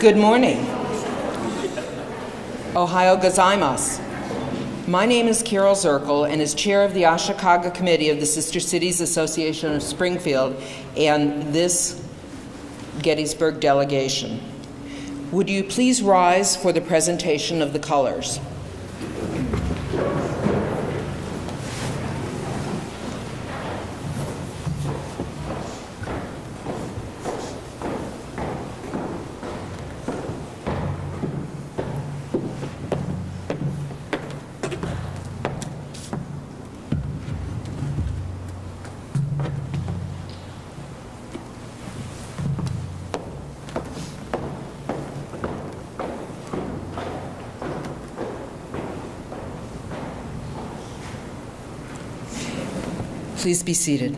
Good morning. Ohio gozaimasu. My name is Carol Zirkel, and as chair of the Ashikaga Committee of the Sister Cities Association of Springfield and this Gettysburg delegation. Would you please rise for the presentation of the colors? Please be seated.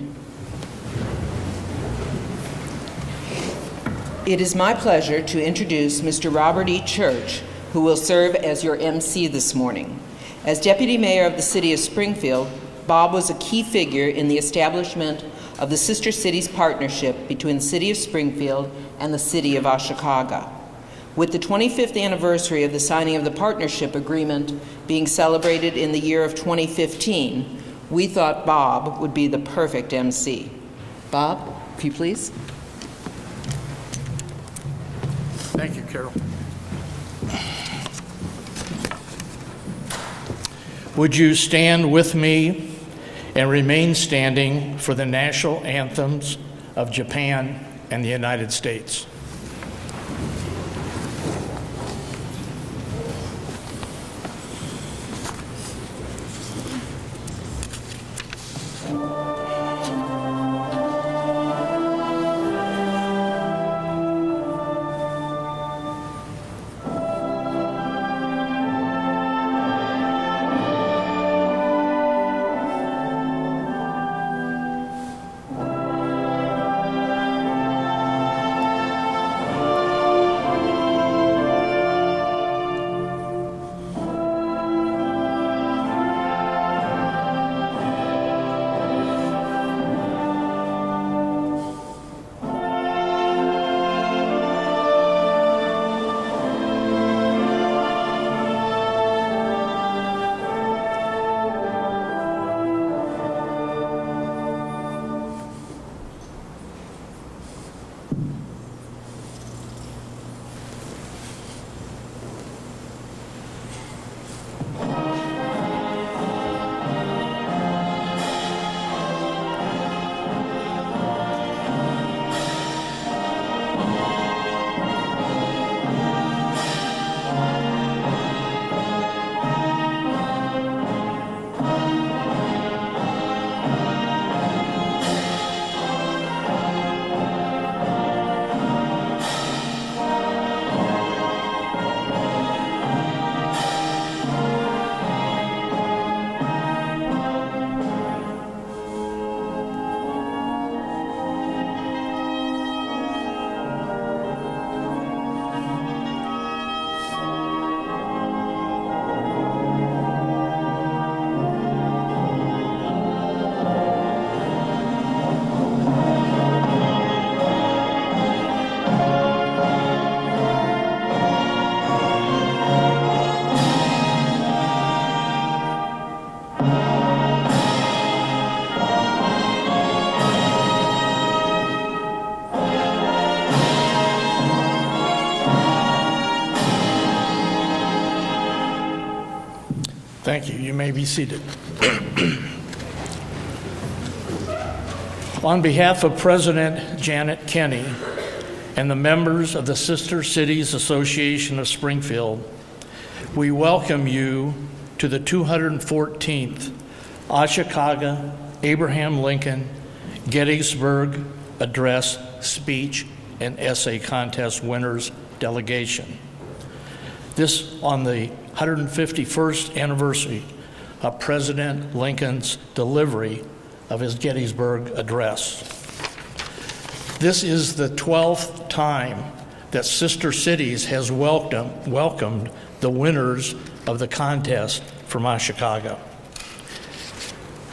It is my pleasure to introduce Mr. Robert E. Church, who will serve as your MC this morning. As Deputy Mayor of the City of Springfield, Bob was a key figure in the establishment of the Sister Cities Partnership between the City of Springfield and the City of Ashikaga. With the 25th anniversary of the signing of the partnership agreement being celebrated in the year of 2015, we thought Bob would be the perfect MC. Bob, if you please. Thank you, Carol. Would you stand with me and remain standing for the national anthems of Japan and the United States? Thank you. You may be seated. On behalf of President Janet Kenney and the members of the Sister Cities Association of Springfield, we welcome you to the 214th Ashikaga Abraham Lincoln Gettysburg Address, Speech, and Essay Contest Winners Delegation. This on the 151st anniversary of President Lincoln's delivery of his Gettysburg Address. This is the 12th time that Sister Cities has welcomed the winners of the contest from Ashikaga.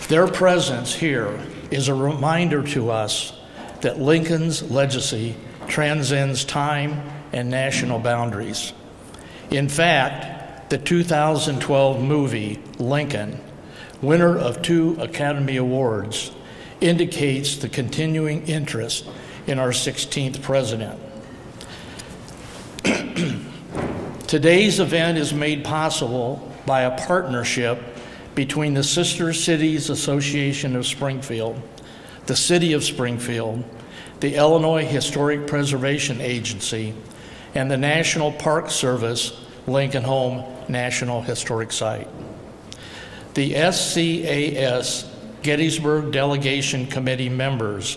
Their presence here is a reminder to us that Lincoln's legacy transcends time and national boundaries. In fact, the 2012 movie, Lincoln, winner of 2 Academy Awards, indicates the continuing interest in our 16th president. Today's event is made possible by a partnership between the Sister Cities Association of Springfield, the City of Springfield, the Illinois Historic Preservation Agency, and the National Park Service Lincoln Home National Historic Site. The SCAS Gettysburg Delegation Committee members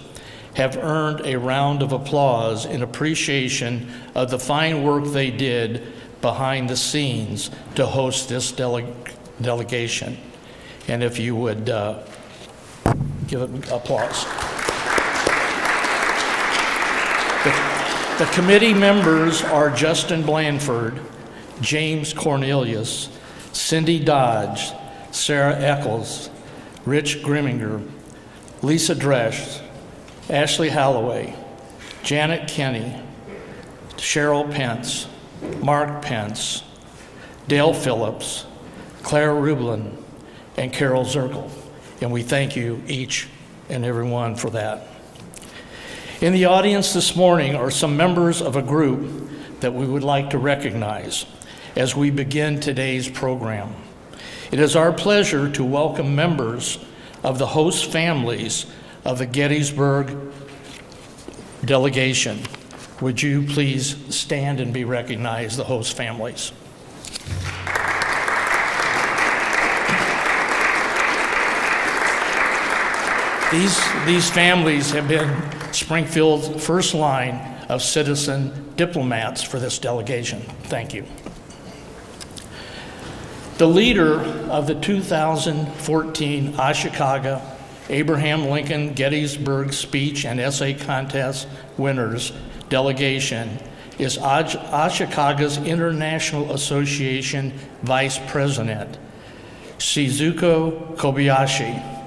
have earned a round of applause in appreciation of the fine work they did behind the scenes to host this delegation. And if you would give it applause. The committee members are Justin Blanford, James Cornelius, Cindy Dodge, Sarah Eccles, Rich Grimminger, Lisa Dresch, Ashley Holloway, Janet Kenney, Cheryl Pence, Mark Pence, Dale Phillips, Claire Rublin, and Carol Zirkle. And we thank you each and every one for that. In the audience this morning are some members of a group that we would like to recognize as we begin today's program. It is our pleasure to welcome members of the host families of the Gettysburg delegation. Would you please stand and be recognized, the host families? These families have been Springfield's first line of citizen diplomats for this delegation. Thank you. The leader of the 2014 Ashikaga Abraham Lincoln Gettysburg Speech and Essay Contest winners delegation is Ashikaga's International Association Vice President, Shizuko Kobayashi.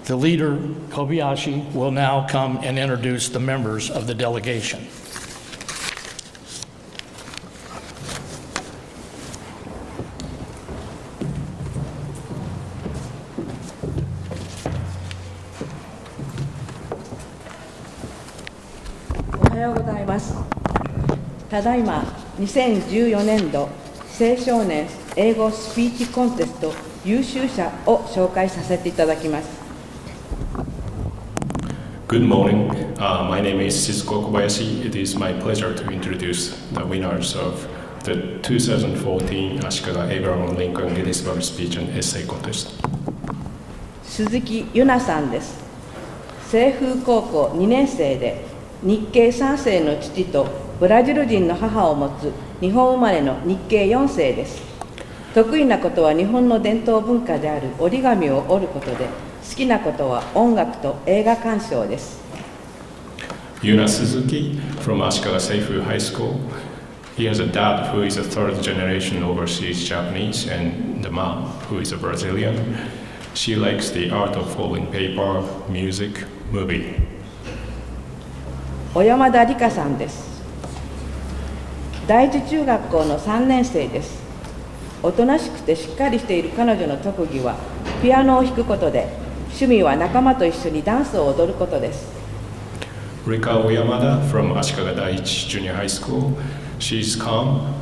The leader, Kobayashi, will now come and introduce the members of the delegation. Ohayouただいま2014年度青少年英語スピーチコンテスト優秀者を紹介させていただきます。Good morning. My name is Shizuko Kobayashi. It is my pleasure to introduce the winners of the 2014 Ashikaga Abraham Lincoln Gettysburg Speech and Essay Contest. 鈴木由奈さんです。清風高校2年生で日系3世の父とブラジル人の母を持つ日本生まれの日系4世です。得意なことは日本の伝統文化である折り紙を折ることで、好きなことは音楽と映画鑑賞です。Yuna Suzuki from Ashikaga Seifu High School. He has a dad who is a third generation overseas Japanese and the mom who is a Brazilian. She likes the art of folding paper, music, movie. 小山田理香さんです。第一中学校の3年生です。おとなしくてしっかりしている彼女の特技はピアノを弾くことで、趣味は仲間と一緒にダンスを踊ることです。Rika Oyamada from Ashikaga Daiichi Junior High School. She's calm.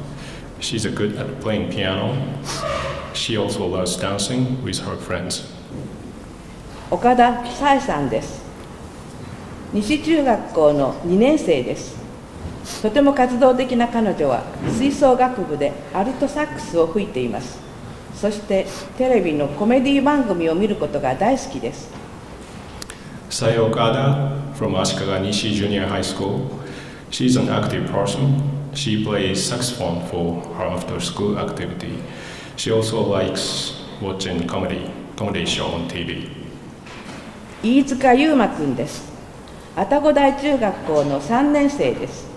She's good at playing piano. She also loves dancing with her friends. 岡田紗恵さんです。西中学校の2年生です。とても活動的な彼女は吹奏楽部でアルトサックスを吹いています。そしてテレビのコメディ番組を見ることが大好きです。Sayo Okada from Ashikaga Nishi Junior High School. She's an active person. She plays saxophone for her after-school activity. She also likes watching comedy show on TV. 飯塚優馬くんです。愛宕台中学校の3年生です。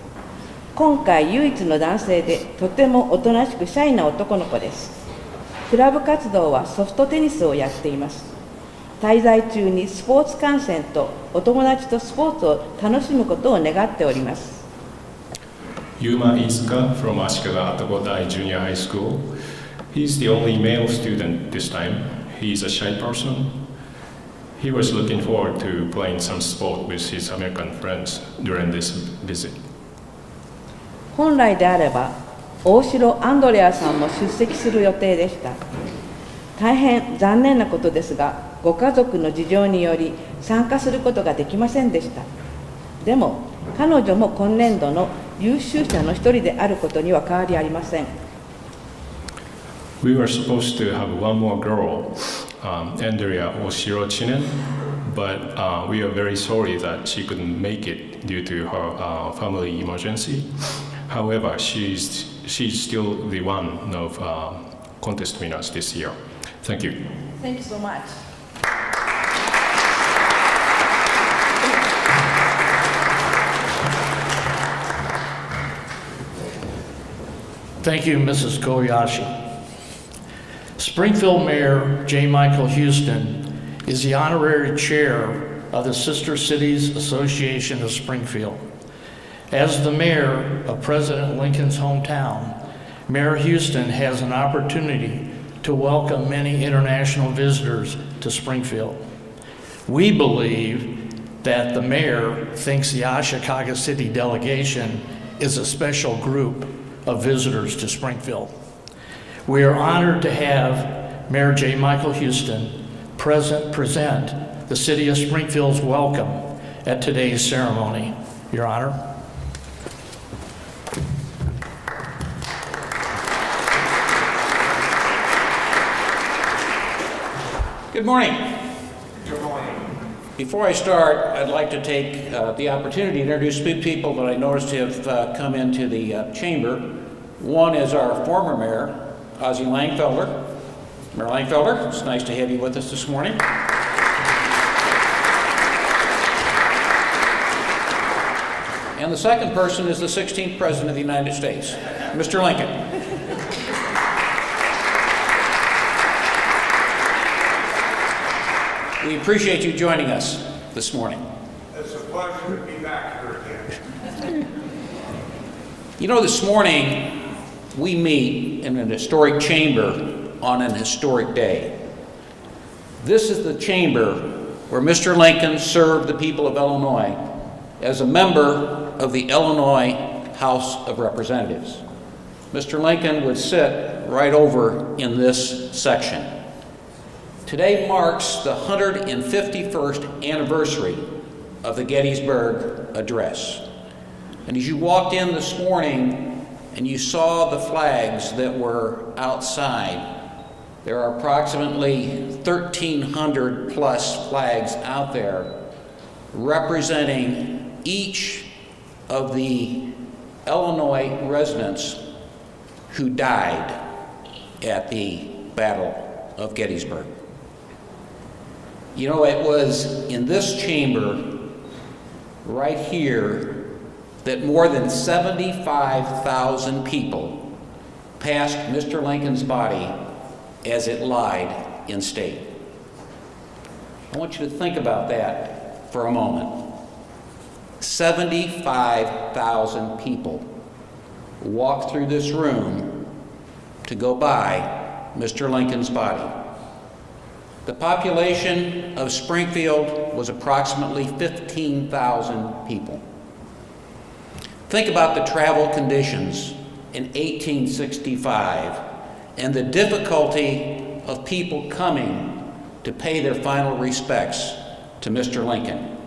今回唯一の男性でとてもおとなしくシャイな男の子です。クラブ活動はソフトテニスをやっています。滞在中にスポーツ観戦とお友達とスポーツを楽しむことを願っております。Yuma Izuka from Ashikaga Atagodai Junior High School. He's the only male student this time. He's a shy person. He was looking forward to playing some sport with his American friends during this visit. 本来であれば、大城アンドレアさんも出席する予定でした。大変残念なことですが、ご家族の事情により参加することができませんでした。でも、彼女も今年度の優秀者の一人であることには変わりありません。We were supposed to have one more girl, Andrea Oshiro Chinen, but we are very sorry that she couldn't make it due to her family emergency. However, she's still the one of contest winners this year. Thank you. Thank you so much. Thank you, Mrs. Koyashi. Springfield Mayor J. Michael Houston is the honorary chair of the Sister Cities Association of Springfield. As the mayor of President Lincoln's hometown, Mayor Houston has an opportunity to welcome many international visitors to Springfield. We believe that the mayor thinks the Ashikaga City delegation is a special group of visitors to Springfield. We are honored to have Mayor J. Michael Houston present the City of Springfield's welcome at today's ceremony. Your Honor. Good morning. Good morning. Before I start, I'd like to take the opportunity to introduce two people that I noticed have come into the chamber. One is our former mayor, Ozzie Langfelder. Mayor Langfelder, it's nice to have you with us this morning. And the second person is the 16th President of the United States, Mr. Lincoln. We appreciate you joining us this morning. It's a pleasure to be back here again. You know, this morning we meet in an historic chamber on an historic day. This is the chamber where Mr. Lincoln served the people of Illinois as a member of the Illinois House of Representatives. Mr. Lincoln would sit right over in this section. Today marks the 151st anniversary of the Gettysburg Address. And as you walked in this morning and you saw the flags that were outside, there are approximately 1,300 plus flags out there representing each of the Illinois residents who died at the Battle of Gettysburg. You know, it was in this chamber right here that more than 75,000 people passed Mr. Lincoln's body as it lied in state. I want you to think about that for a moment. 75,000 people walked through this room to go by Mr. Lincoln's body. The population of Springfield was approximately 15,000 people. Think about the travel conditions in 1865 and the difficulty of people coming to pay their final respects to Mr. Lincoln.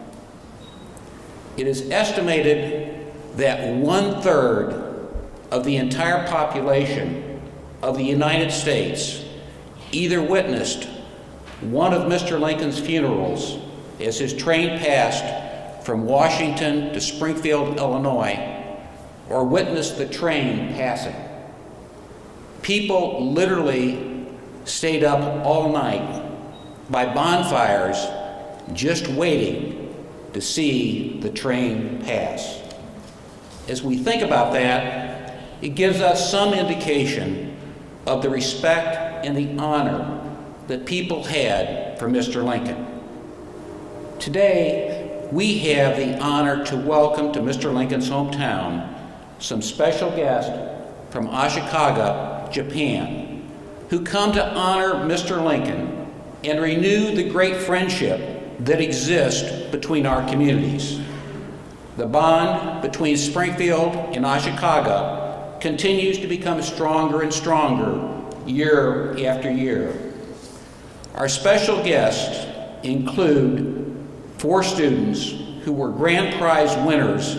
It is estimated that 1/3 of the entire population of the United States either witnessed one of Mr. Lincoln's funerals as his train passed from Washington to Springfield, Illinois, or witnessed the train passing. People literally stayed up all night by bonfires just waiting to see the train pass. As we think about that, it gives us some indication of the respect and the honor that people had for Mr. Lincoln. Today, we have the honor to welcome to Mr. Lincoln's hometown some special guests from Ashikaga, Japan, who come to honor Mr. Lincoln and renew the great friendship that exists between our communities. The bond between Springfield and Ashikaga continues to become stronger and stronger year after year. Our special guests include 4 students who were grand prize winners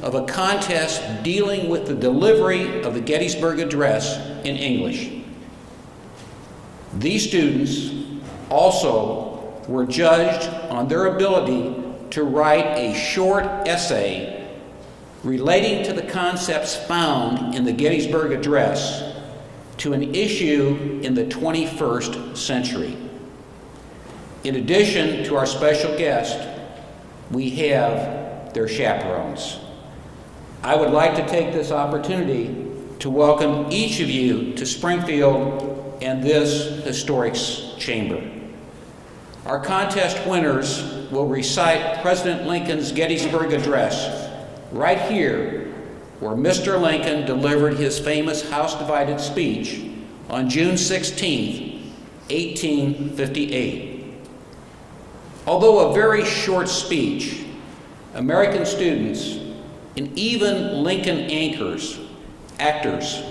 of a contest dealing with the delivery of the Gettysburg Address in English. These students also were judged on their ability to write a short essay relating to the concepts found in the Gettysburg Address to an issue in the 21st century. In addition to our special guest, we have their chaperones. I would like to take this opportunity to welcome each of you to Springfield and this historic chamber. Our contest winners will recite President Lincoln's Gettysburg Address right here where Mr. Lincoln delivered his famous House-divided speech on June 16, 1858. Although a very short speech, American students and even Lincoln actors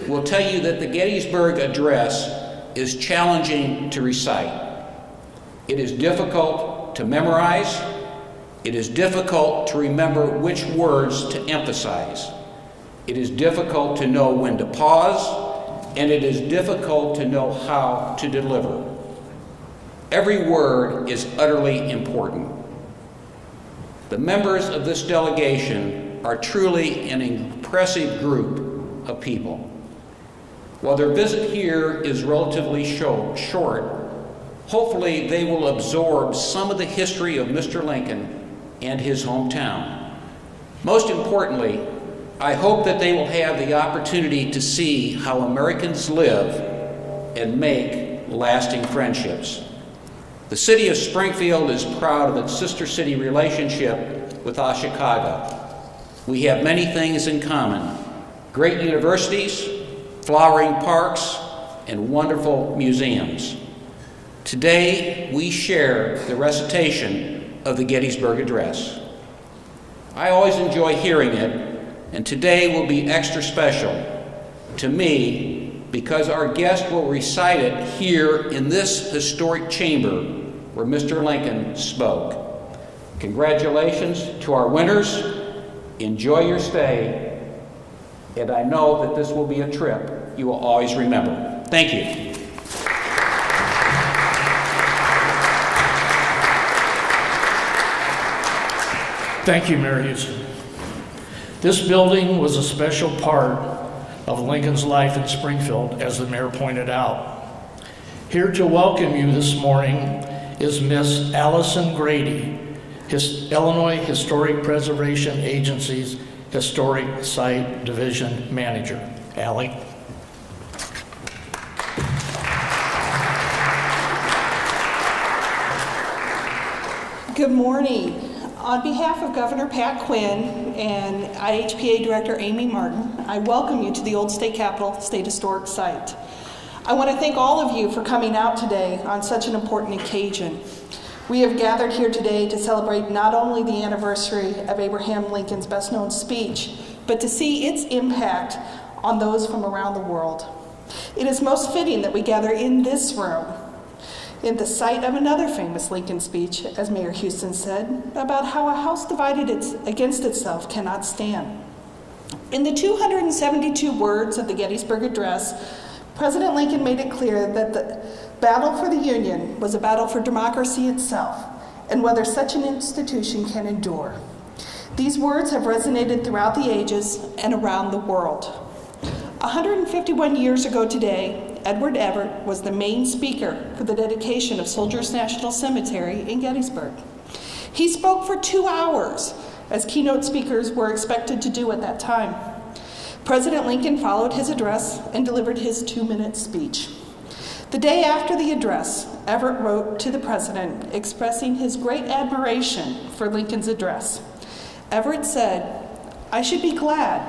will tell you that the Gettysburg Address is challenging to recite. It is difficult to memorize. It is difficult to remember which words to emphasize. It is difficult to know when to pause, and it is difficult to know how to deliver. Every word is utterly important. The members of this delegation are truly an impressive group of people. While their visit here is relatively short, hopefully they will absorb some of the history of Mr. Lincoln and his hometown. Most importantly, I hope that they will have the opportunity to see how Americans live and make lasting friendships. The city of Springfield is proud of its sister city relationship with Ashikaga. We have many things in common: great universities, flowering parks, and wonderful museums. Today, we share the recitation of the Gettysburg Address. I always enjoy hearing it, and today will be extra special to me because our guest will recite it here in this historic chamber where Mr. Lincoln spoke. Congratulations to our winners. Enjoy your stay, and I know that this will be a trip you will always remember. Thank you. Thank you, Mayor Houston. This building was a special part of Lincoln's life in Springfield, as the mayor pointed out. Here to welcome you this morning is Miss Allison Grady, Illinois Historic Preservation Agency's Historic Site Division Manager. Allie. Good morning. On behalf of Governor Pat Quinn and IHPA Director Amy Martin, I welcome you to the Old State Capitol State Historic Site. I want to thank all of you for coming out today on such an important occasion. We have gathered here today to celebrate not only the anniversary of Abraham Lincoln's best-known speech, but to see its impact on those from around the world. It is most fitting that we gather in this room, in the site of another famous Lincoln speech, as Mayor Houston said, about how a house divided against itself cannot stand. In the 272 words of the Gettysburg Address, President Lincoln made it clear that the battle for the Union was a battle for democracy itself and whether such an institution can endure. These words have resonated throughout the ages and around the world. 151 years ago today, Edward Everett was the main speaker for the dedication of Soldiers National Cemetery in Gettysburg. He spoke for 2 hours, as keynote speakers were expected to do at that time. President Lincoln followed his address and delivered his 2-minute speech. The day after the address, Everett wrote to the president expressing his great admiration for Lincoln's address. Everett said, "I should be glad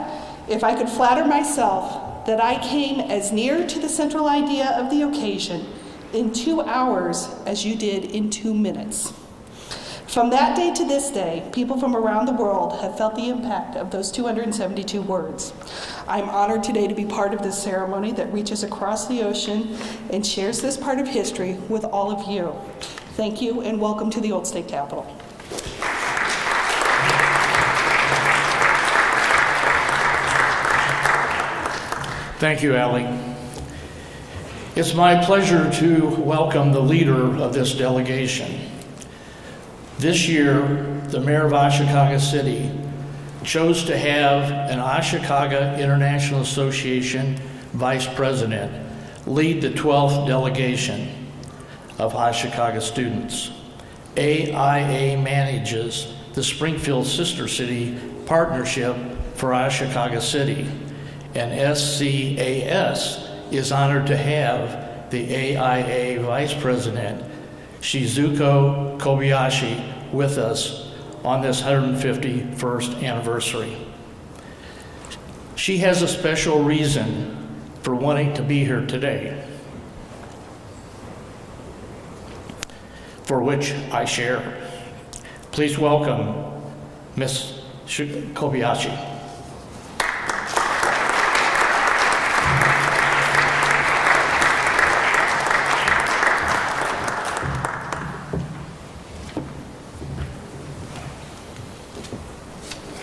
if I could flatter myself that I came as near to the central idea of the occasion in 2 hours as you did in 2 minutes." From that day to this day, people from around the world have felt the impact of those 272 words. I'm honored today to be part of this ceremony that reaches across the ocean and shares this part of history with all of you. Thank you and welcome to the Old State Capitol. Thank you, Allie. It's my pleasure to welcome the leader of this delegation. This year, the mayor of Ashikaga City chose to have an Ashikaga International Association vice president lead the 12th delegation of Ashikaga students. AIA manages the Springfield Sister City Partnership for Ashikaga City, and SCAS is honored to have the AIA vice president, Shizuko Kobayashi, with us on this 151st anniversary. She has a special reason for wanting to be here today, for which I share. Please welcome Ms. Kobayashi.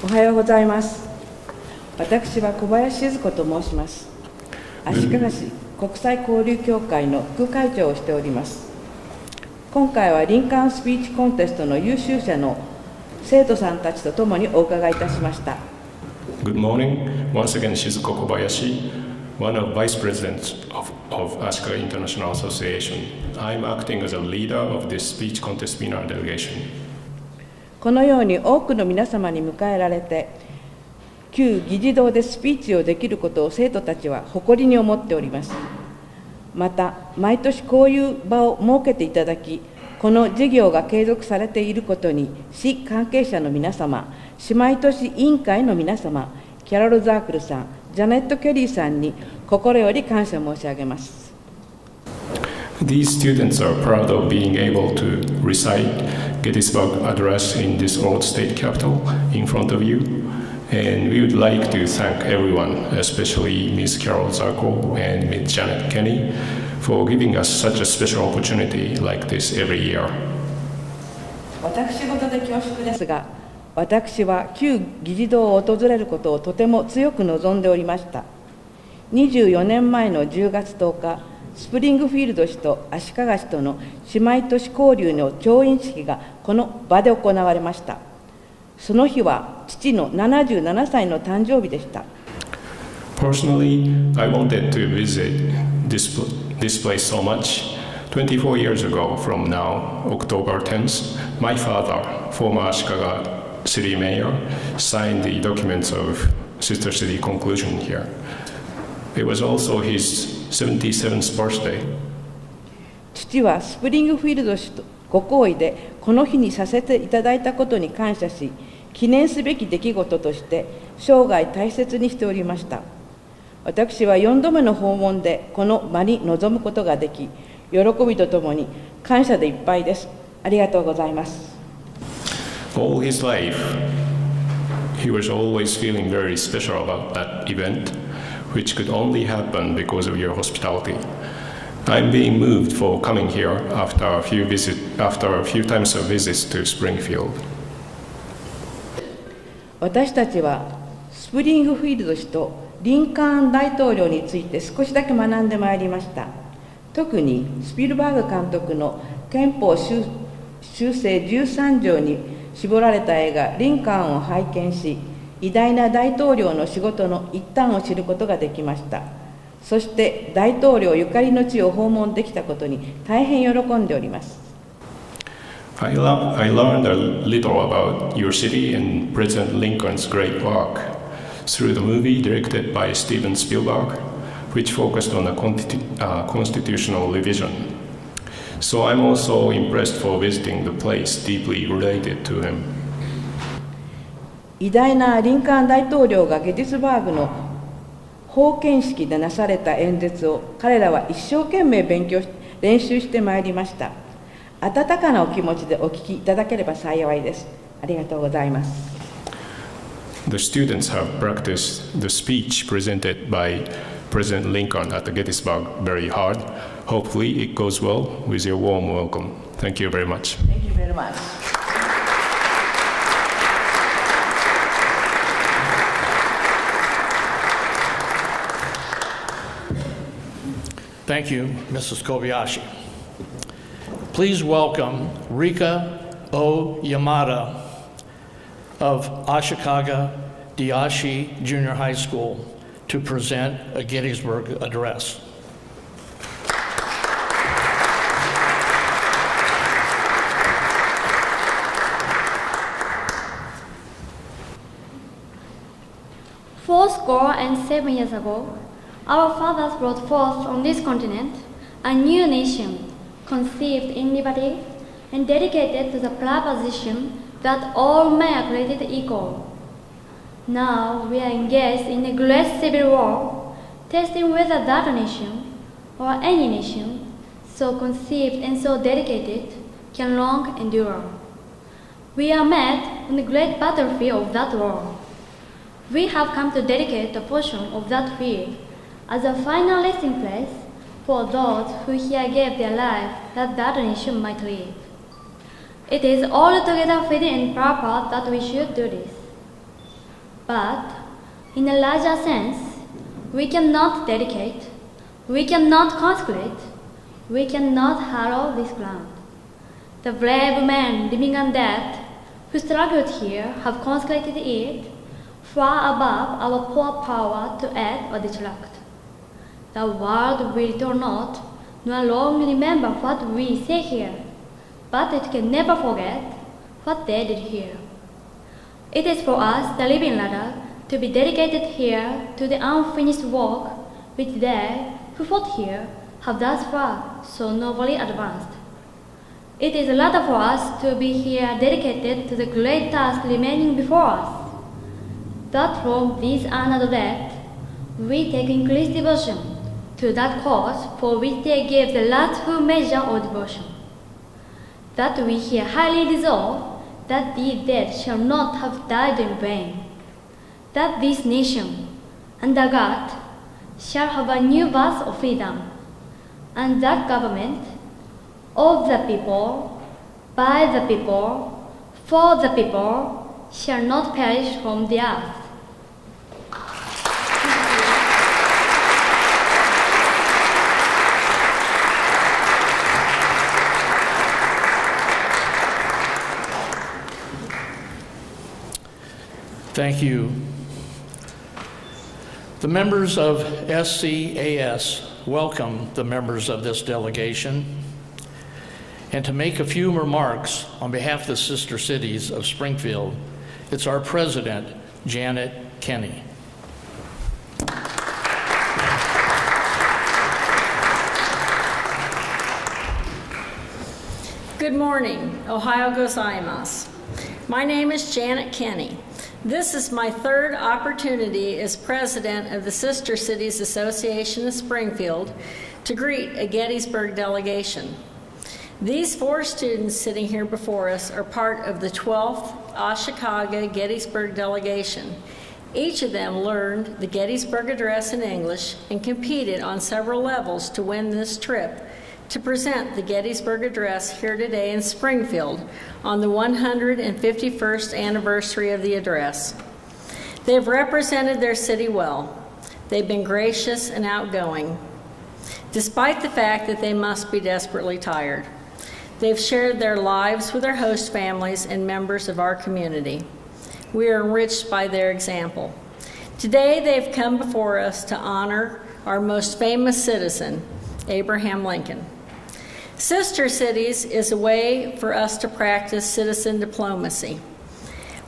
おはようございます。私は小林静子と申します。足利市国際交流協会の副会長をしております。今回はリンカーンスピーチコンテストの優秀者の生徒さんたちと共にお伺いいたしました。Good morning. Once again, Shizuko Kobayashi, one of vice presidents of Ashikaga International Association. I'm acting as a leader of this speech contest winner delegation. このように多くの皆様に迎えられて、旧議事堂でスピーチをできることを生徒たちは誇りに思っております。また、毎年こういう場を設けていただき、この事業が継続されていることに、市関係者の皆様、姉妹都市委員会の皆様、キャロル・ザークルさん、ジャネット・ケリーさんに心より感謝申し上げます。These students are proud of being able to recite Gettysburg address in this old state capitol in front of you. And we would like to thank everyone, especially Ms. Carol Zarko and Ms. Janet Kenny, for giving us such a special opportunity like this every year. 私事で恐縮ですが、私は旧議事堂を訪れることをとても強く望んでおりました。24年前の10月10日、スプリングフィールド市と足利市との姉妹都市交流の調印式がこの場で行われました。その日は父の77歳の誕生日でした。Personally, I wanted to visit this place so much. 24 years ago from now, October 10th, my father, former Ashikaga city mayor, signed the documents of Sister City conclusion here. It was also his 77th birthday. 父はスプリングフィールド市とご好意でこの日にさせていただいたことに感謝し、記念すべき出来事として生涯大切にしておりました。私は4度目の訪問でこの場に臨むことができ、喜びとともに感謝でいっぱいです。ありがとうございます。All his life, he was always feeling very special about that event, which could only happen because of your hospitality. I'm being moved for coming here after a few times of visits to Springfield. 私たちはスプリングフィールド氏とリンカーン大統領について少しだけ学んでまいりました。特にスピルバーグ監督の憲法修正13条に絞られた映画リンカーンを拝見し、偉大な大統領の仕事の一端を知ることができました。そして大統領ゆかりの地を訪問できたことに大変喜んでおります。I learned a little about your city and President Lincoln's great work through the movie directed by Steven Spielberg, which focused on the constitutional revision. So I'm also impressed for visiting the place deeply related to him. 偉大なリンカーン大統領がゲティスバーグの封建式でなされた演説を彼らは一生懸命練習してまいりました。温かなお気持ちでお聞きいただければ幸いです。ありがとうございます。The students have practiced the speech presented by President Lincoln at the Gettysburg very hard. Hopefully it goes well with your warm welcome. Thank you very much. Thank you very much. Thank you, Mrs. Kobayashi. Please welcome Rika O. Yamada of Ashikaga Diashi Junior High School to present a Gettysburg address. Fourscore and 7 years ago, our fathers brought forth on this continent a new nation, conceived in liberty and dedicated to the proposition that all men are created equal. Now we are engaged in a great civil war, testing whether that nation, or any nation, so conceived and so dedicated, can long endure. We are met on the great battlefield of that war. We have come to dedicate a portion of that field as a final resting place for those who here gave their life that that nation might live. It is altogether fitting and proper that we should do this. But, in a larger sense, we cannot dedicate, we cannot consecrate, we cannot hallow this ground. The brave men, living and dead, who struggled here have consecrated it far above our poor power to add or detract. The world will return not, nor long remember what we say here, but it can never forget what they did here. It is for us, the living ladder, to be dedicated here to the unfinished work which they who fought here have thus far so nobly advanced. It is a ladder for us to be here dedicated to the great task remaining before us, that from this honored death we take increased devotion to that cause for which they gave the last full measure of devotion. That we here highly resolve that these dead shall not have died in vain, that this nation, under God, shall have a new birth of freedom, and that government of the people, by the people, for the people, shall not perish from the earth. Thank you. The members of SCAS welcome the members of this delegation. And to make a few remarks on behalf of the sister cities of Springfield, it's our president, Janet Kenney. Good morning. Ohio gozaimasu. My name is Janet Kenney. This is my third opportunity as president of the Sister Cities Association of Springfield to greet a Gettysburg delegation. These four students sitting here before us are part of the 12th Ashikaga Gettysburg delegation. Each of them learned the Gettysburg Address in English and competed on several levels to win this trip to present the Gettysburg Address here today in Springfield on the 151st anniversary of the address. They've represented their city well. They've been gracious and outgoing, despite the fact that they must be desperately tired. They've shared their lives with their host families and members of our community. We are enriched by their example. Today, they've come before us to honor our most famous citizen, Abraham Lincoln. Sister Cities is a way for us to practice citizen diplomacy.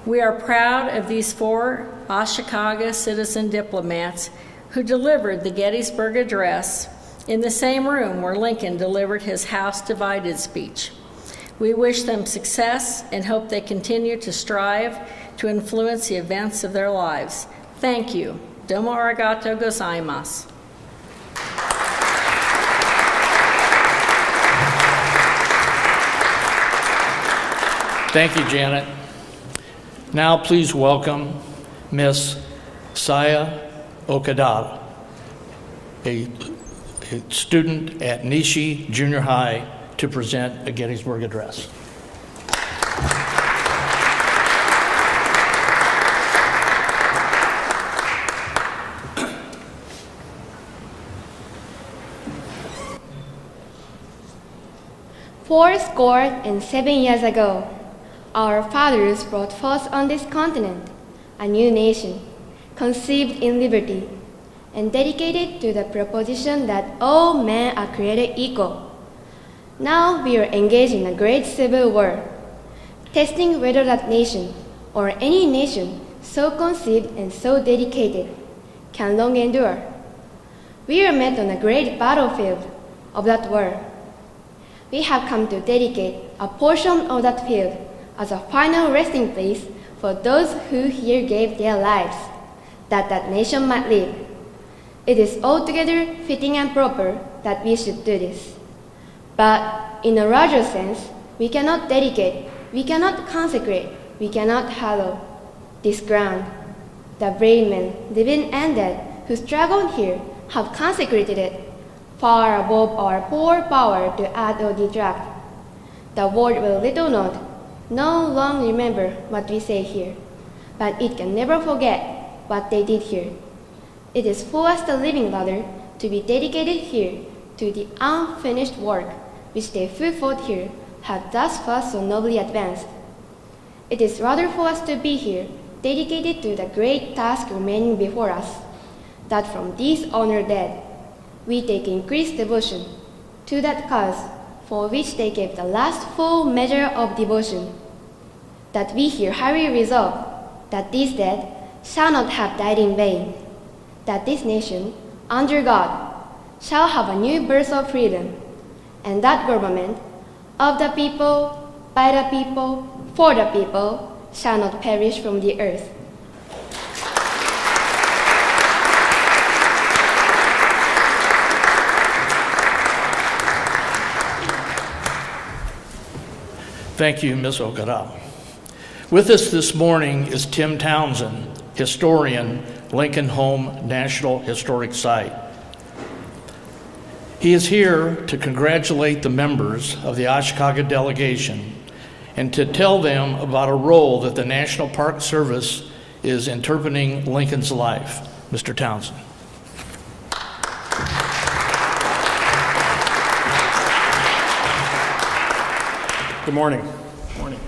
We are proud of these four Ashikaga citizen diplomats who delivered the Gettysburg Address in the same room where Lincoln delivered his House Divided speech. We wish them success and hope they continue to strive to influence the events of their lives. Thank you. Domo arigato gozaimasu. Thank you, Janet. Now please welcome Miss Saya Okada, a student at Nishi Junior High, to present a Gettysburg Address. Fourscore and 7 years ago, our fathers brought forth on this continent a new nation, conceived in liberty, and dedicated to the proposition that all men are created equal. Now we are engaged in a great civil war, testing whether that nation, or any nation so conceived and so dedicated, can long endure. We are met on a great battlefield of that war. We have come to dedicate a portion of that field as a final resting place for those who here gave their lives, that that nation might live. It is altogether fitting and proper that we should do this. But in a larger sense, we cannot dedicate, we cannot consecrate, we cannot hallow this ground. The brave men, living and dead, who struggled here, have consecrated it, far above our poor power to add or detract. The world will little note, no long remember what we say here, but it can never forget what they did here. It is for us the living ladder to be dedicated here to the unfinished work which they who fought here have thus far so nobly advanced. It is rather for us to be here dedicated to the great task remaining before us, that from these honored dead we take increased devotion to that cause for which they gave the last full measure of devotion, that we here highly resolve that these dead shall not have died in vain, that this nation, under God, shall have a new birth of freedom, and that government, of the people, by the people, for the people, shall not perish from the earth. Thank you, Ms. Okada. With us this morning is Tim Townsend, historian, Lincoln Home National Historic Site. He is here to congratulate the members of the Ashikaga delegation and to tell them about a role that the National Park Service is interpreting Lincoln's life. Mr. Townsend. Good morning. Good morning.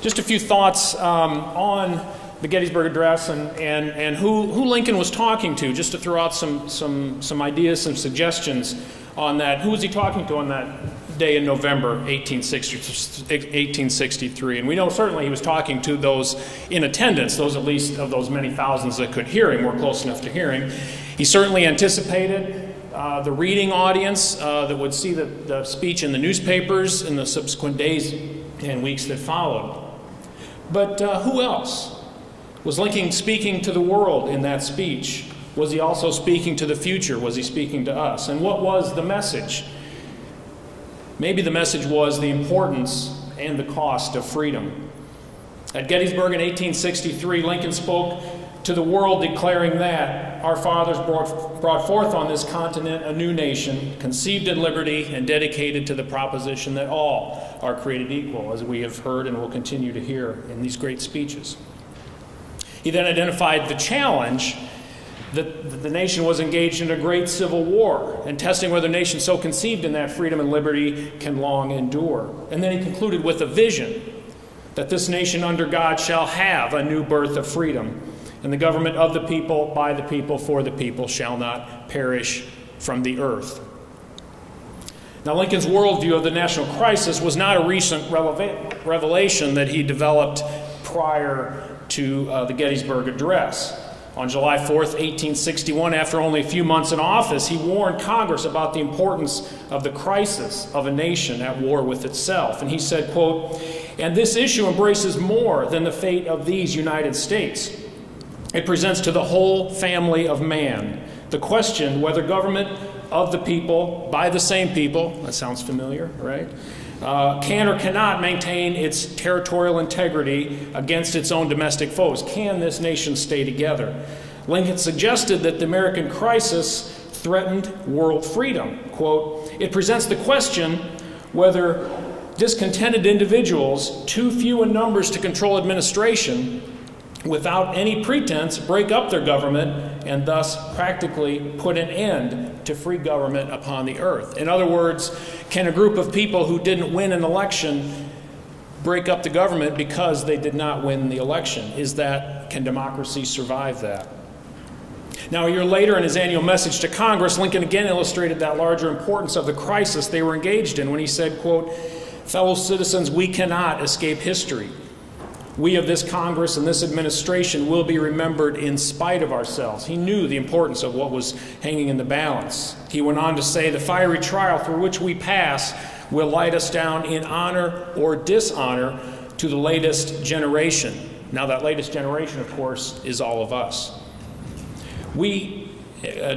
Just a few thoughts on the Gettysburg Address and who Lincoln was talking to, just to throw out some ideas, some suggestions on that. Who was he talking to on that day in November 1863? And we know certainly he was talking to those in attendance, those at least of those many thousands that could hear him, were close enough to hear him. He certainly anticipated the reading audience that would see the speech in the newspapers in the subsequent days and weeks that followed. But who else? Was Lincoln speaking to the world in that speech? Was he also speaking to the future? Was he speaking to us? And what was the message? Maybe the message was the importance and the cost of freedom. At Gettysburg in 1863, Lincoln spoke to the world declaring that our fathers brought forth on this continent a new nation, conceived in liberty and dedicated to the proposition that all are created equal, as we have heard and will continue to hear in these great speeches. He then identified the challenge that the nation was engaged in a great civil war and testing whether a nation so conceived in that freedom and liberty can long endure. And then he concluded with a vision that this nation under God shall have a new birth of freedom, and the government of the people, by the people, for the people shall not perish from the earth. Now, Lincoln's worldview of the national crisis was not a recent revelation that he developed prior to the Gettysburg Address. On July 4th, 1861, after only a few months in office, he warned Congress about the importance of the crisis of a nation at war with itself. And he said, quote, "And this issue embraces more than the fate of these United States. It presents to the whole family of man the question whether government of the people, by the same people," that sounds familiar, right? "Can or cannot maintain its territorial integrity against its own domestic foes. Can this nation stay together?" Lincoln suggested that the American crisis threatened world freedom. Quote, "It presents the question whether discontented individuals, too few in numbers to control administration, without any pretense, break up their government and thus practically put an end to free government upon the earth." In other words, can a group of people who didn't win an election break up the government because they did not win the election? Can democracy survive that? Now, a year later, in his annual message to Congress, Lincoln again illustrated that larger importance of the crisis they were engaged in when he said, quote, "Fellow citizens, we cannot escape history. We of this Congress and this administration will be remembered in spite of ourselves." He knew the importance of what was hanging in the balance. He went on to say, "The fiery trial through which we pass will light us down in honor or dishonor to the latest generation." Now, that latest generation, of course, is all of us.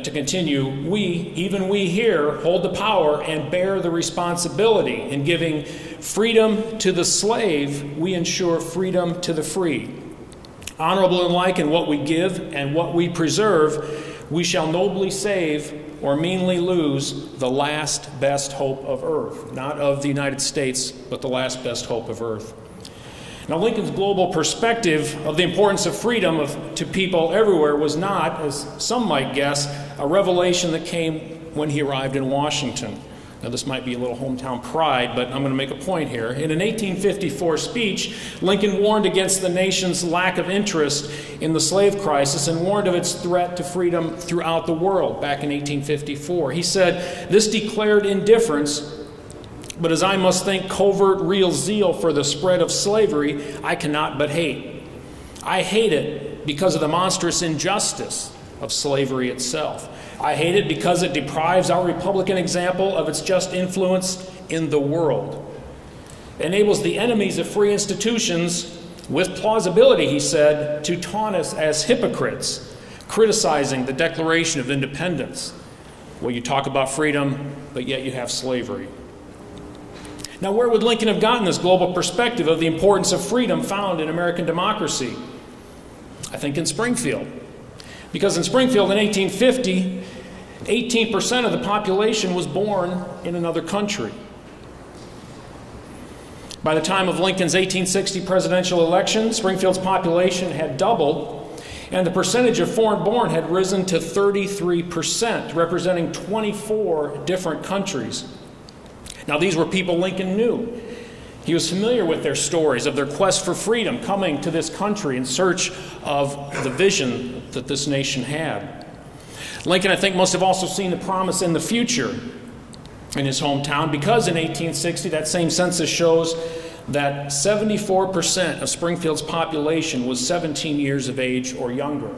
To continue, even we here, hold the power and bear the responsibility. In giving freedom to the slave, we ensure freedom to the free. Honorable and like in what we give and what we preserve, we shall nobly save or meanly lose the last best hope of earth. Not of the United States, but the last best hope of earth. Now, Lincoln's global perspective of the importance of freedom to people everywhere was not, as some might guess, a revelation that came when he arrived in Washington. Now, this might be a little hometown pride, but I'm going to make a point here. In an 1854 speech, Lincoln warned against the nation's lack of interest in the slave crisis and warned of its threat to freedom throughout the world back in 1854. He said, "This declared indifference, but as I must think covert real zeal for the spread of slavery, I cannot but hate. I hate it because of the monstrous injustice of slavery itself. I hate it because it deprives our Republican example of its just influence in the world. It enables the enemies of free institutions, with plausibility," he said, "to taunt us as hypocrites, criticizing the Declaration of Independence. Well, you talk about freedom, but yet you have slavery." Now, where would Lincoln have gotten this global perspective of the importance of freedom found in American democracy? I think in Springfield. Because in Springfield in 1850, 18% of the population was born in another country. By the time of Lincoln's 1860 presidential election, Springfield's population had doubled, and the percentage of foreign-born had risen to 33%, representing 24 different countries. Now, these were people Lincoln knew. He was familiar with their stories of their quest for freedom, coming to this country in search of the vision that this nation had. Lincoln, I think, must have also seen the promise in the future in his hometown, because in 1860, that same census shows that 74% of Springfield's population was 17 years of age or younger,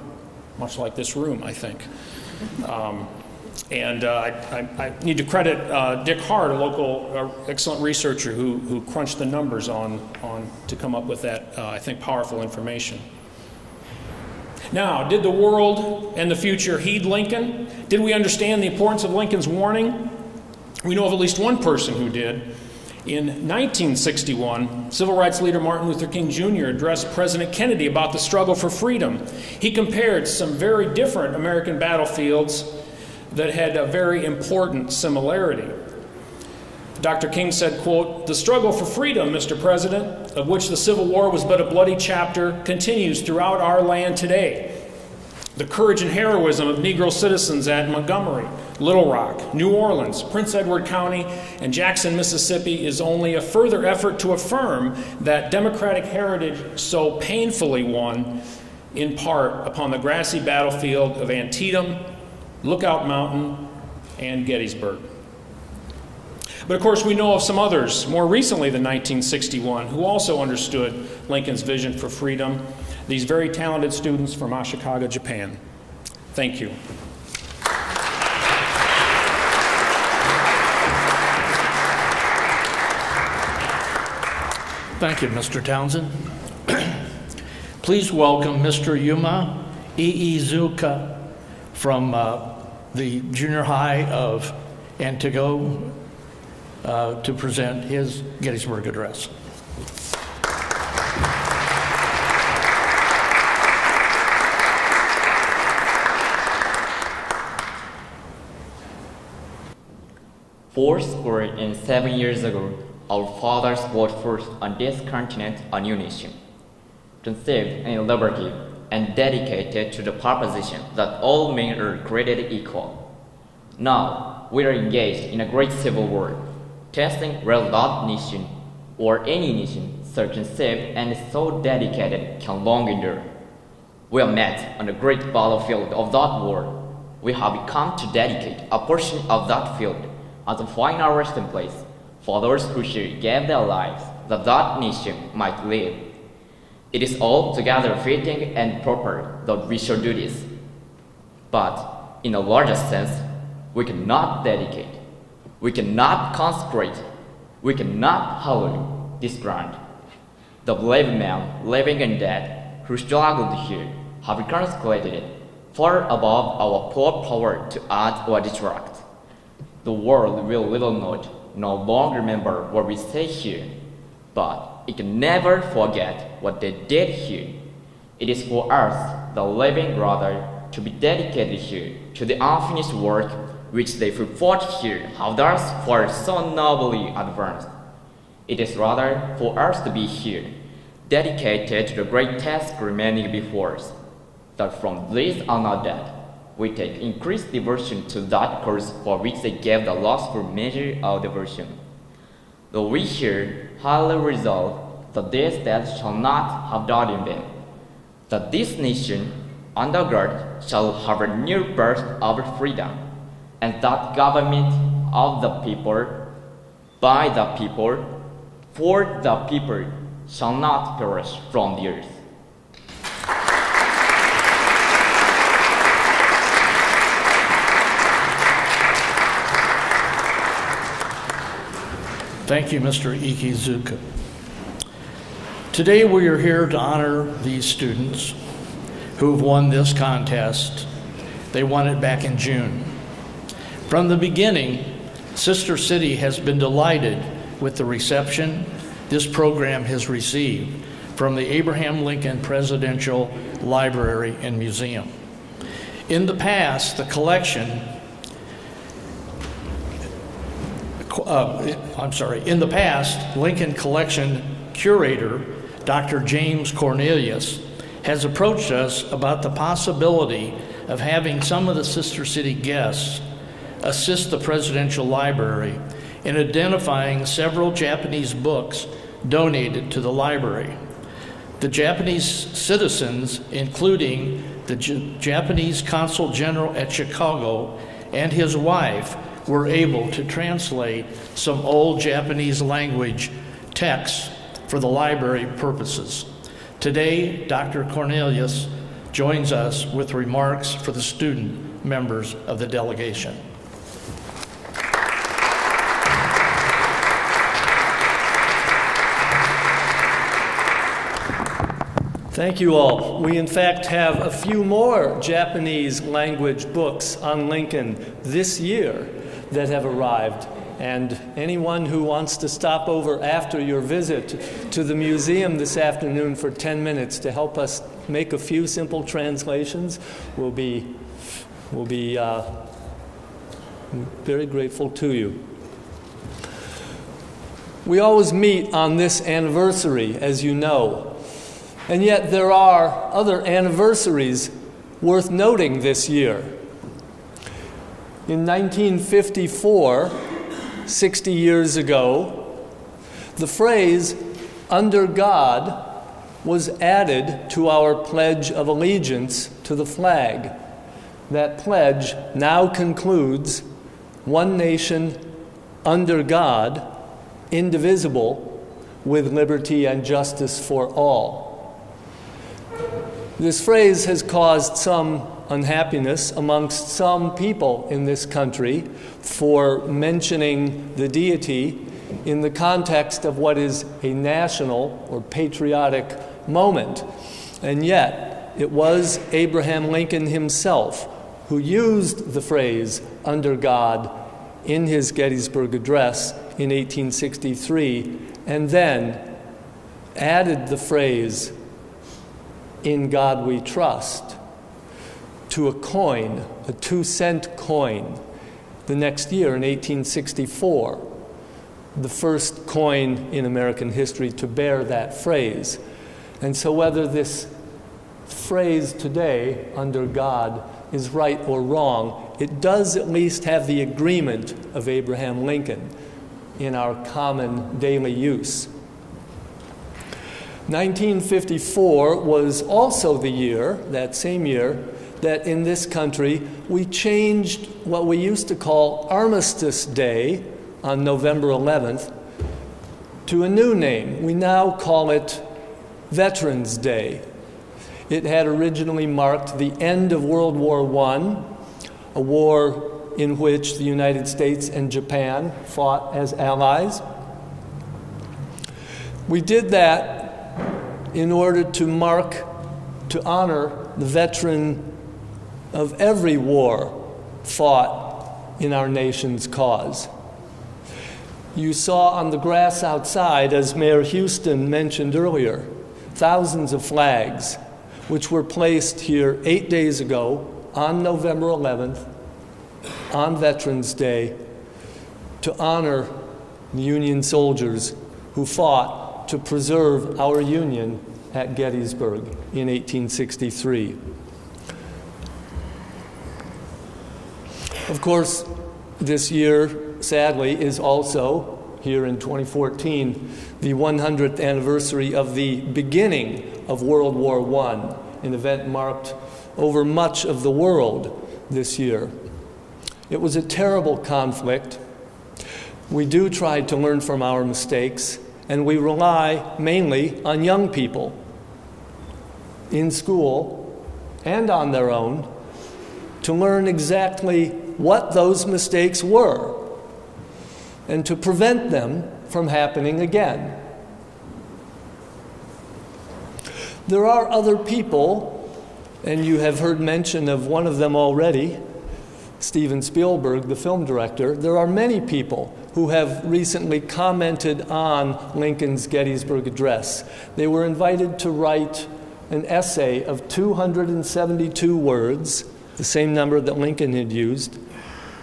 much like this room, I think. I need to credit Dick Hart, a local excellent researcher who crunched the numbers to come up with that, I think, powerful information. Now, did the world and the future heed Lincoln? Did we understand the importance of Lincoln's warning? We know of at least one person who did. In 1961, civil rights leader Martin Luther King Jr. addressed President Kennedy about the struggle for freedom. He compared some very different American battlefields that had a very important similarity. Dr. King said, quote, "The struggle for freedom, Mr. President, of which the Civil War was but a bloody chapter, continues throughout our land today. The courage and heroism of Negro citizens at Montgomery, Little Rock, New Orleans, Prince Edward County, and Jackson, Mississippi is only a further effort to affirm that democratic heritage so painfully won, in part, upon the grassy battlefield of Antietam, Lookout Mountain, and Gettysburg." But of course, we know of some others, more recently than 1961, who also understood Lincoln's vision for freedom. these very talented students from Ashikaga, Japan. Thank you. Thank you, Mr. Townsend. Please welcome Mr. Yuma Iizuka from the junior high of Antigo to present his Gettysburg Address. Fourscore and 7 years ago, our fathers brought forth on this continent a new nation, conceived in liberty and dedicated to the proposition that all men are created equal. Now, we are engaged in a great civil war, testing whether that nation, or any nation so conceived and so dedicated, can long endure. We are met on the great battlefield of that war. We have come to dedicate a portion of that field as a final resting place for those who gave their lives that that nation might live. It is altogether fitting and proper that we should do this. But in a larger sense, we cannot dedicate, we cannot consecrate, we cannot hallow this ground. The brave men, living and dead, who struggled here, have consecrated it far above our poor power to add or detract. The world will little note, no longer remember what we say here, but it can never forget what they did here. It is for us, the living brother, to be dedicated here to the unfinished work which they who fought here have thus far so nobly advanced. It is rather for us to be here, dedicated to the great task remaining before us, that from these honored dead, we take increased devotion to that cause for which they gave the lustful measure of devotion. Though we here highly resolve that this death shall not have died in vain, that this nation, under God, shall have a new birth of freedom, and that government of the people, by the people, for the people, shall not perish from the earth. Thank you, Mr. Ikizuka. Today we are here to honor these students who have won this contest. They won it back in June. From the beginning, Sister City has been delighted with the reception this program has received from the Abraham Lincoln Presidential Library and Museum. In the past, the collection Lincoln Collection curator, Dr. James Cornelius, has approached us about the possibility of having some of the Sister City guests assist the Presidential Library in identifying several Japanese books donated to the library. The Japanese citizens, including the Japanese Consul General at Chicago and his wife, were able to translate some old Japanese language texts for the library purposes. Today, Dr. Cornelius joins us with remarks for the student members of the delegation. Thank you all. We in fact have a few more Japanese language books on Lincoln this year that have arrived. And anyone who wants to stop over after your visit to the museum this afternoon for 10 minutes to help us make a few simple translations will be very grateful to you. We always meet on this anniversary, as you know, and yet there are other anniversaries worth noting this year. In 1954, 60 years ago, the phrase, "under God," was added to our Pledge of Allegiance to the flag. That pledge now concludes, "One nation, under God, indivisible, with liberty and justice for all." This phrase has caused some unhappiness amongst some people in this country for mentioning the deity in the context of what is a national or patriotic moment. And yet, it was Abraham Lincoln himself who used the phrase "under God" in his Gettysburg Address in 1863, and then added the phrase "in God we trust" to a coin, a 2-cent coin, the next year in 1864, the first coin in American history to bear that phrase. And so whether this phrase today, "under God," is right or wrong, it does at least have the agreement of Abraham Lincoln in our common daily use. 1954 was also the year, that same year, that in this country we changed what we used to call Armistice Day on November 11th to a new name. We now call it Veterans Day. It had originally marked the end of World War I, a war in which the United States and Japan fought as allies. We did that in order to honor the veteran of every war fought in our nation's cause. You saw on the grass outside, as Mayor Houston mentioned earlier, thousands of flags which were placed here 8 days ago on November 11th, on Veterans Day, to honor the Union soldiers who fought to preserve our Union at Gettysburg in 1863. Of course, this year, sadly, is also, here in 2014, the 100th anniversary of the beginning of World War I, an event marked over much of the world this year. It was a terrible conflict. We do try to learn from our mistakes, and we rely mainly on young people in school and on their own to learn exactly what those mistakes were and to prevent them from happening again. There are other people, and you have heard mention of one of them already, Steven Spielberg, the film director. There are many people who have recently commented on Lincoln's Gettysburg Address. They were invited to write an essay of 272 words, the same number that Lincoln had used,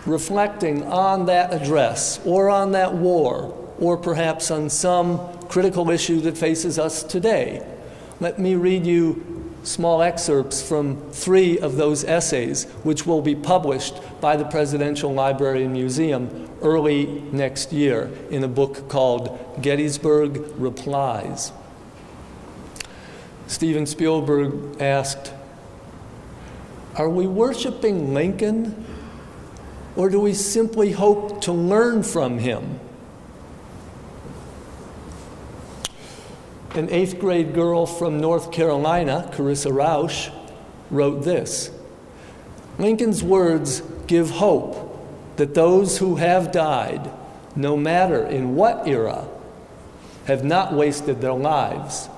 reflecting on that address or on that war or perhaps on some critical issue that faces us today. Let me read you small excerpts from 3 of those essays, which will be published by the Presidential Library and Museum early next year in a book called Gettysburg Replies. Steven Spielberg asked, "Are we worshiping Lincoln, or do we simply hope to learn from him?" An 8th grade girl from North Carolina, Carissa Rausch, wrote this: "Lincoln's words give hope that those who have died, no matter in what era, have not wasted their lives."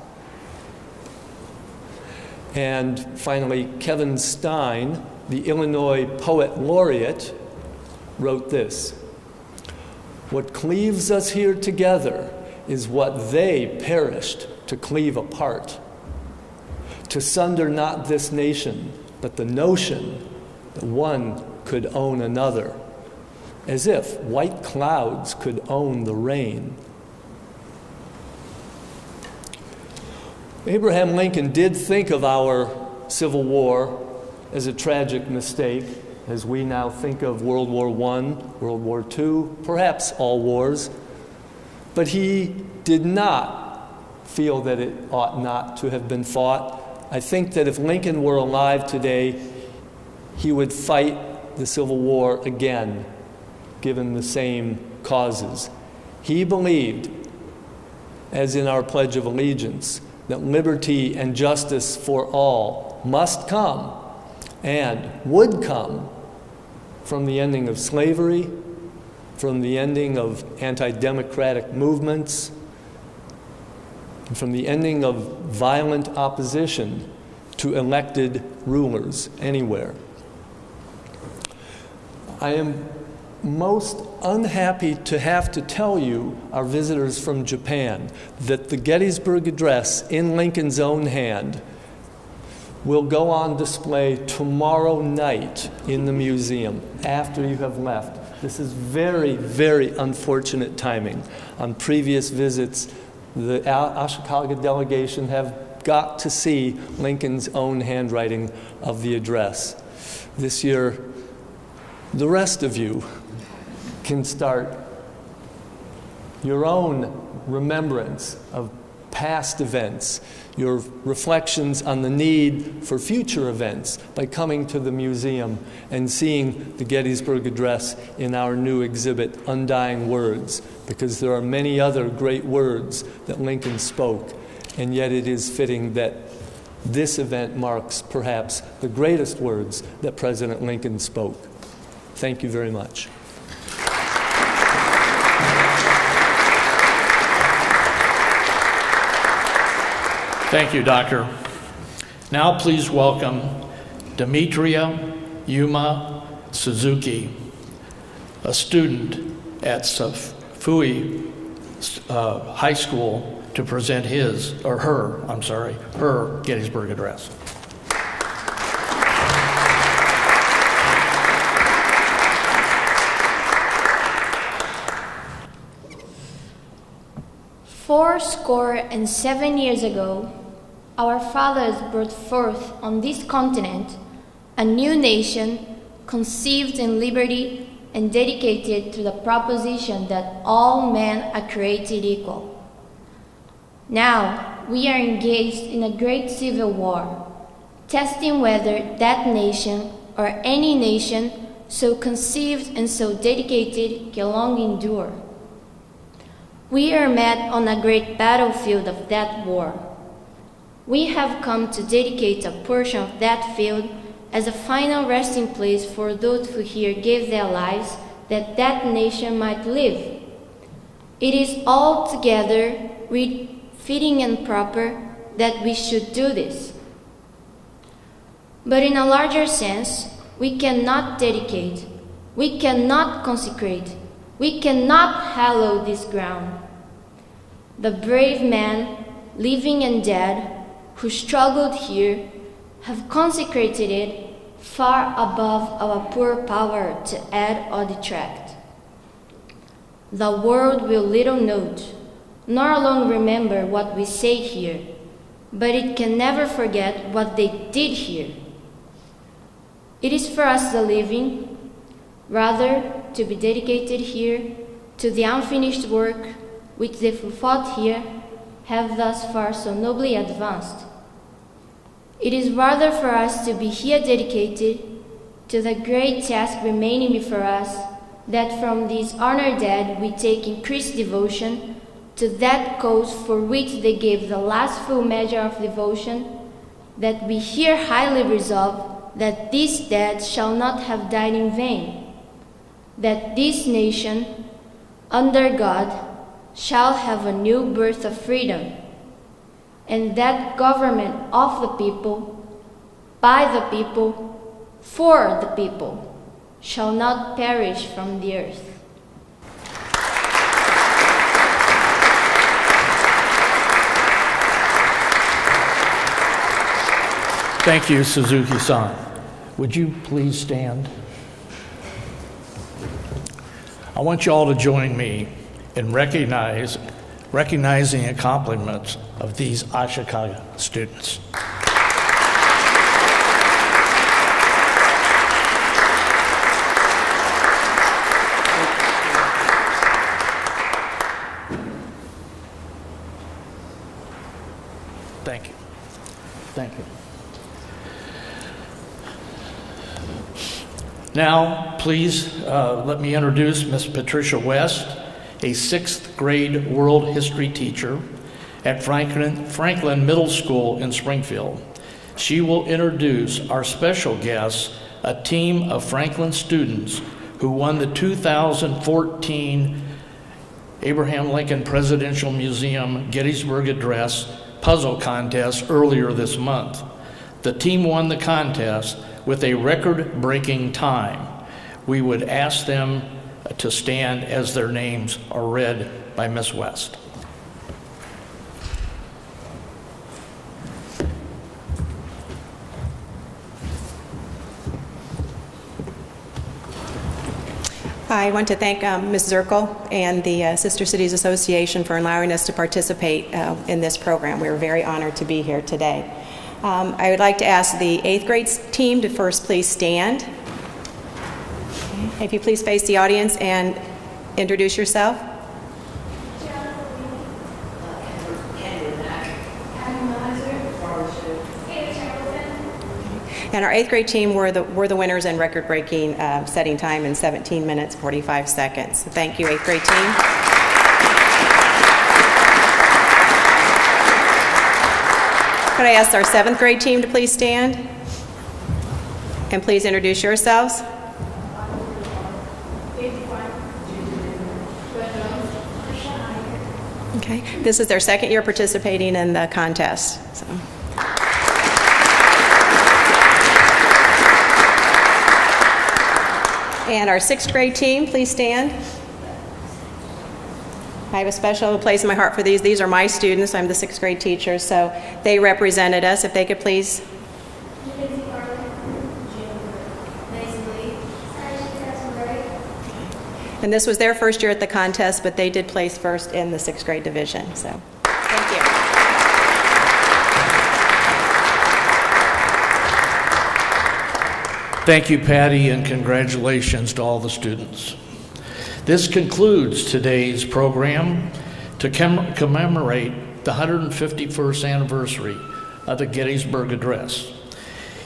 And finally, Kevin Stein, the Illinois poet laureate, wrote this: "What cleaves us here together is what they perished to cleave apart. To sunder not this nation, but the notion that one could own another, as if white clouds could own the rain." Abraham Lincoln did think of our Civil War as a tragic mistake, as we now think of World War I, World War II, perhaps all wars. But he did not feel that it ought not to have been fought. I think that if Lincoln were alive today, he would fight the Civil War again, given the same causes. He believed, as in our Pledge of Allegiance, that liberty and justice for all must come and would come from the ending of slavery, from the ending of anti-democratic movements, and from the ending of violent opposition to elected rulers anywhere. I am most unhappy to have to tell you, our visitors from Japan, that the Gettysburg Address in Lincoln's own hand will go on display tomorrow night in the museum after you have left. This is very, very unfortunate timing. On previous visits, the Ashikaga delegation have got to see Lincoln's own handwriting of the address. This year, the rest of you can start your own remembrance of past events, your reflections on the need for future events by coming to the museum and seeing the Gettysburg Address in our new exhibit, Undying Words, because there are many other great words that Lincoln spoke, and yet it is fitting that this event marks perhaps the greatest words that President Lincoln spoke. Thank you very much. Thank you, Doctor. Now please welcome Demetria Yuma Suzuki, a student at Safui High School, to present her Gettysburg Address. Fourscore and 7 years ago, our fathers brought forth on this continent a new nation conceived in liberty and dedicated to the proposition that all men are created equal. Now we are engaged in a great civil war, testing whether that nation or any nation so conceived and so dedicated can long endure. We are met on a great battlefield of that war. We have come to dedicate a portion of that field as a final resting place for those who here gave their lives that that nation might live. It is altogether fitting and proper that we should do this. But in a larger sense, we cannot dedicate, we cannot consecrate, we cannot hallow this ground. The brave men, living and dead, who struggled here, have consecrated it far above our poor power to add or detract. The world will little note, nor long remember what we say here, but it can never forget what they did here. It is for us the living, rather, to be dedicated here to the unfinished work which they who fought here have thus far so nobly advanced. It is rather for us to be here dedicated to the great task remaining before us, that from these honored dead we take increased devotion to that cause for which they gave the last full measure of devotion, that we here highly resolve that these dead shall not have died in vain, that this nation, under God, shall have a new birth of freedom, and that government of the people, by the people, for the people, shall not perish from the earth. Thank you, Suzuki-san. Would you please stand? I want you all to join me in recognizing accomplishments of these Ashikaga students. Thank you. Thank you. Now, please let me introduce Miss Patricia West, a 6th grade world history teacher at Franklin Middle School in Springfield. she will introduce our special guests, a team of Franklin students who won the 2014 Abraham Lincoln Presidential Museum Gettysburg Address Puzzle Contest earlier this month. The team won the contest with a record-breaking time. We would ask them to stand as their names are read by Ms. West. I want to thank Ms. Zirkle and the Sister Cities Association for allowing us to participate in this program. We are very honored to be here today. I would like to ask the 8th grade team to first please stand. Okay. If you please face the audience and introduce yourself. And our 8th grade team were the winners in record-breaking setting time in 17 minutes, 45 seconds. So thank you, 8th grade team. Could I ask our 7th grade team to please stand? And please introduce yourselves. Okay, this is their second year participating in the contest. So. And our 6th grade team, please stand. I have a special place in my heart for these. These are my students. I'm the 6th grade teacher, so they represented us. If they could please. And this was their first year at the contest, but they did place first in the 6th grade division. So, thank you. Thank you, Patty, and congratulations to all the students. This concludes today's program to commemorate the 151st anniversary of the Gettysburg Address.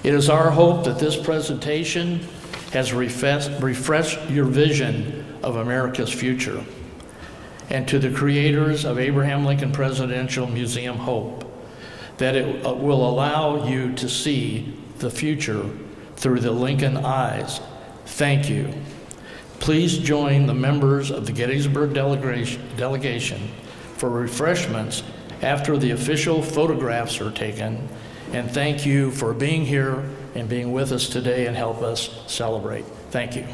It is our hope that this presentation has refreshed your vision of America's future. And to the creators of Abraham Lincoln Presidential Museum Hope, that it will allow you to see the future through the Lincoln eyes. Thank you. Please join the members of the Gettysburg delegation for refreshments after the official photographs are taken. And thank you for being here and being with us today and help us celebrate. Thank you.